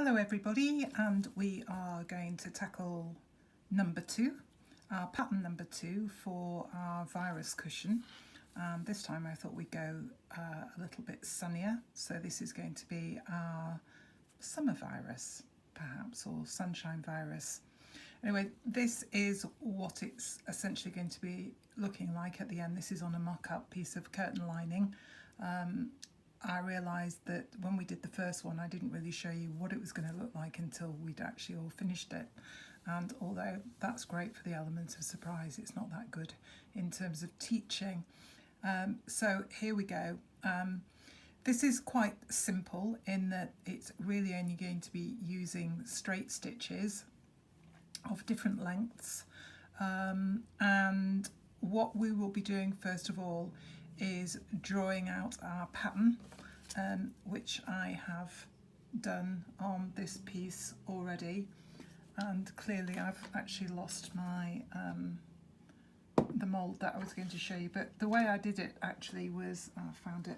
Hello everybody, and we are going to tackle number 2, our pattern number 2 for our virus cushion. This time I thought we'd go a little bit sunnier, so this is going to be our summer virus perhaps, or sunshine virus. Anyway, this is what it's essentially going to be looking like at the end. This is on a mock-up piece of curtain lining. I realised that when we did the first one I didn't really show you what it was going to look like until we'd actually all finished it, and although that's great for the element of surprise, it's not that good in terms of teaching. So here we go. This is quite simple in that it's really only going to be using straight stitches of different lengths, and what we will be doing first of all is drawing out our pattern, which I have done on this piece already, and clearly I've actually lost my the mould that I was going to show you, but the way I did it actually was, I found it,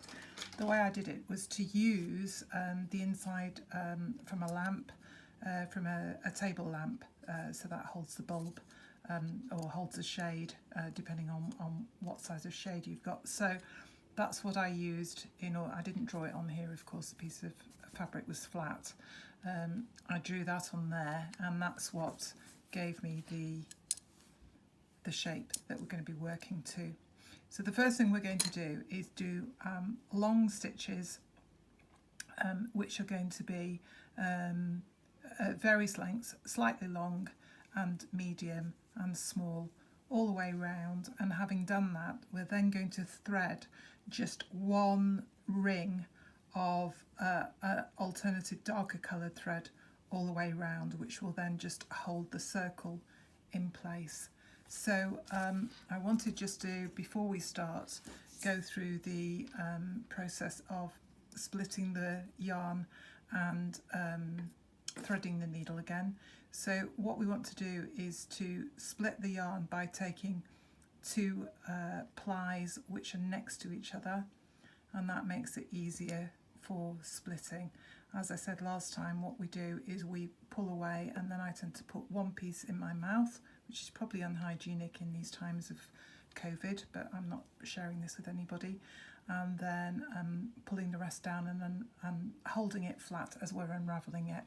the way I did it was to use the inside from a lamp, from a table lamp, so that holds the bulb, or holds a shade, depending on what size of shade you've got. So that's what I used. I didn't draw it on here, of course, the piece of fabric was flat. I drew that on there, and that's what gave me the shape that we're going to be working to. So the first thing we're going to do is do long stitches, which are going to be at various lengths, slightly long and medium and small, all the way round. And having done that, we're then going to thread just one ring of alternative darker coloured thread all the way round, which will then just hold the circle in place. So I wanted just to, before we start, go through the process of splitting the yarn and threading the needle again. So what we want to do is to split the yarn by taking two plies which are next to each other, and that makes it easier for splitting. As I said last time, what we do is we pull away, and then I tend to put one piece in my mouth, which is probably unhygienic in these times of COVID, but I'm not sharing this with anybody, and then pulling the rest down and then holding it flat as we're unravelling it.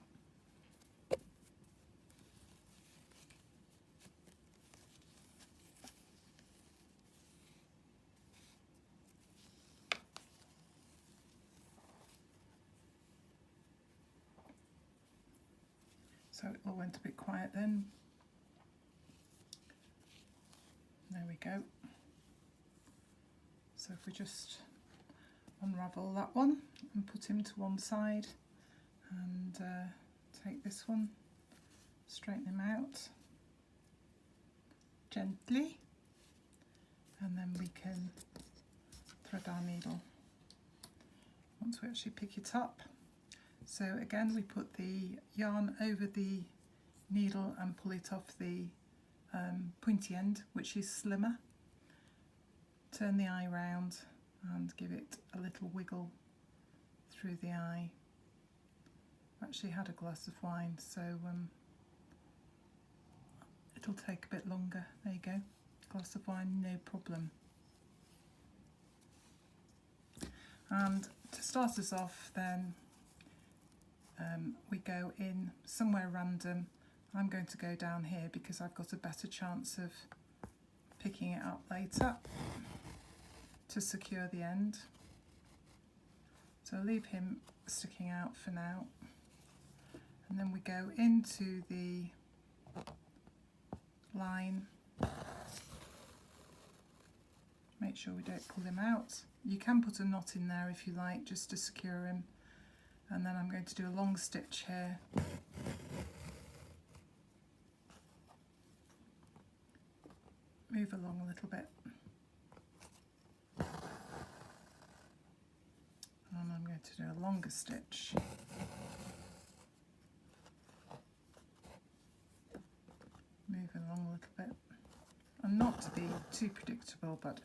So it all went a bit quiet then. There we go. So if we just unravel that one and put him to one side, and take this one, straighten him out gently, and then we can thread our needle once we actually pick it up. So again, we put the yarn over the needle and pull it off the pointy end, which is slimmer. Turn the eye round and give it a little wiggle through the eye. I've actually had a glass of wine, so it'll take a bit longer. There you go, glass of wine, no problem. And to start us off then, we go in somewhere random. I'm going to go down here because I've got a better chance of picking it up later to secure the end. So I'll leave him sticking out for now, and then we go into the line. Make sure we don't pull him out. You can put a knot in there if you like, just to secure him. And then I'm going to do a long stitch here. Move along a little bit. And I'm going to do a longer stitch. Move along a little bit. And not to be too predictable, but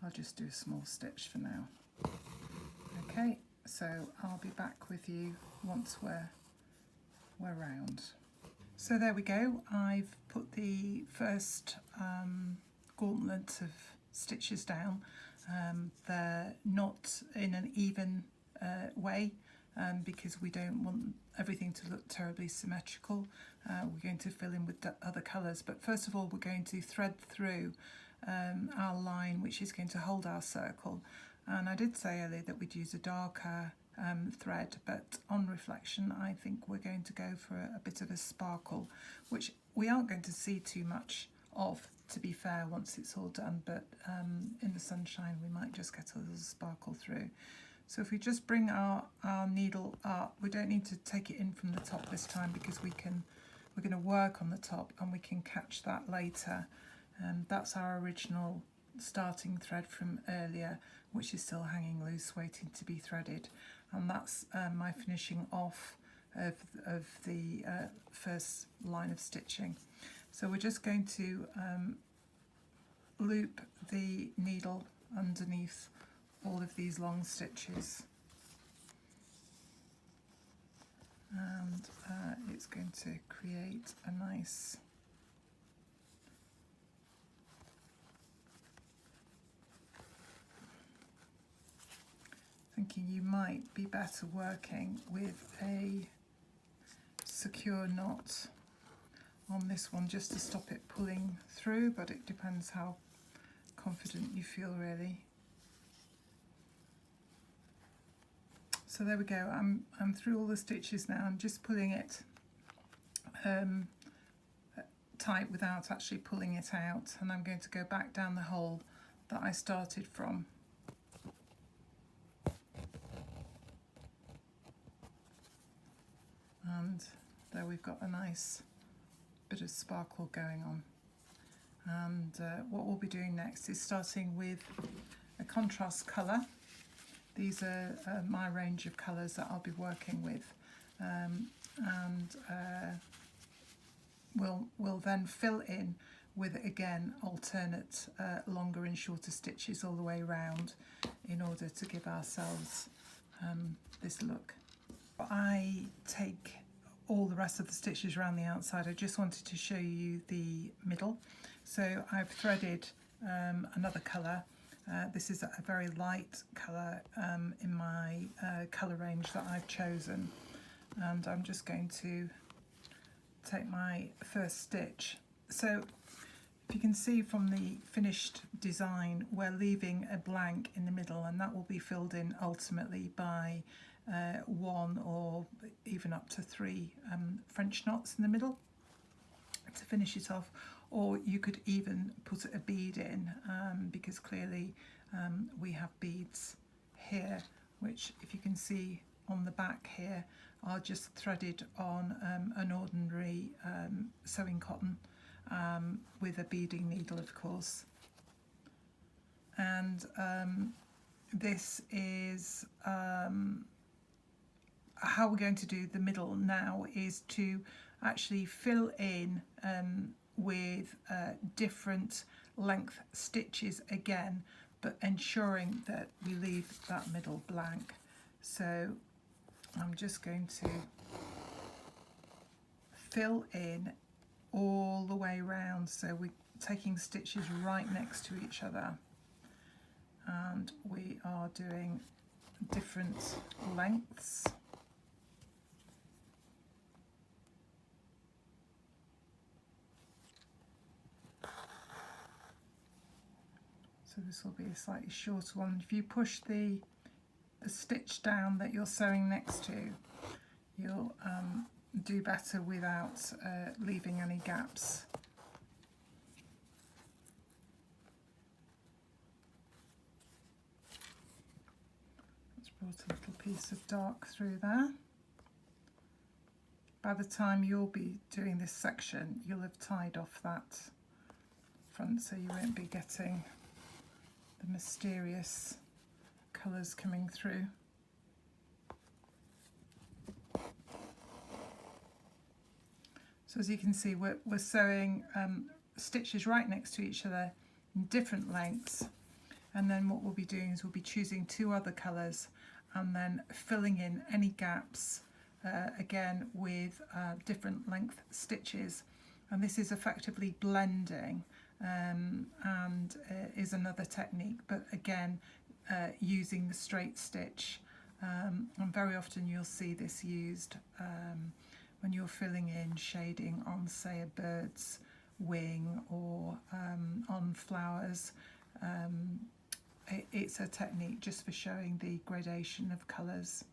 I'll just do a small stitch for now. Okay. So I'll be back with you once we're we're round. So there we go, I've put the first gauntlet of stitches down. They're not in an even way because we don't want everything to look terribly symmetrical. We're going to fill in with the other colours, but first of all we're going to thread through our line which is going to hold our circle. And I did say earlier that we'd use a darker thread, but on reflection I think we're going to go for a bit of a sparkle, which we aren't going to see too much of, to be fair, once it's all done, but in the sunshine we might just get a little sparkle through. So if we just bring our needle up, we don't need to take it in from the top this time because we're going to work on the top and we can catch that later. That's our original starting thread from earlier, which is still hanging loose waiting to be threaded, and that's my finishing off of the first line of stitching. So we're just going to loop the needle underneath all of these long stitches, and it's going to create a nice thinking you might be better working with a secure knot on this one just to stop it pulling through, but it depends how confident you feel really. So there we go, I'm through all the stitches now. I'm just pulling it tight without actually pulling it out, and I'm going to go back down the hole that I started from. And there we've got a nice bit of sparkle going on. And what we'll be doing next is starting with a contrast colour. These are my range of colours that I'll be working with, we'll then fill in with, again, alternate longer and shorter stitches all the way around in order to give ourselves this look. I take all the rest of the stitches around the outside. I just wanted to show you the middle. So I've threaded another colour. This is a very light colour in my colour range that I've chosen, and I'm just going to take my first stitch. So if you can see from the finished design, we're leaving a blank in the middle, and that will be filled in ultimately by 1 or even up to 3 French knots in the middle to finish it off, or you could even put a bead in because clearly we have beads here, which, if you can see on the back here, are just threaded on an ordinary sewing cotton with a beading needle, of course. And this is how we're going to do the middle now, is to actually fill in with different length stitches again, but ensuring that we leave that middle blank. So I'm just going to fill in all the way around, so we're taking stitches right next to each other, and we are doing different lengths. So this will be a slightly shorter one. If you push the stitch down that you're sewing next to, you'll do better without leaving any gaps. Let's brought a little piece of dark through there. By the time you'll be doing this section, you'll have tied off that front, so you won't be getting the mysterious colours coming through. So as you can see, we're sewing stitches right next to each other in different lengths, and then what we'll be doing is we'll be choosing 2 other colours and then filling in any gaps again with different length stitches, and this is effectively blending, and is another technique, but again using the straight stitch, and very often you'll see this used when you're filling in shading on, say, a bird's wing or on flowers. It's a technique just for showing the gradation of colours.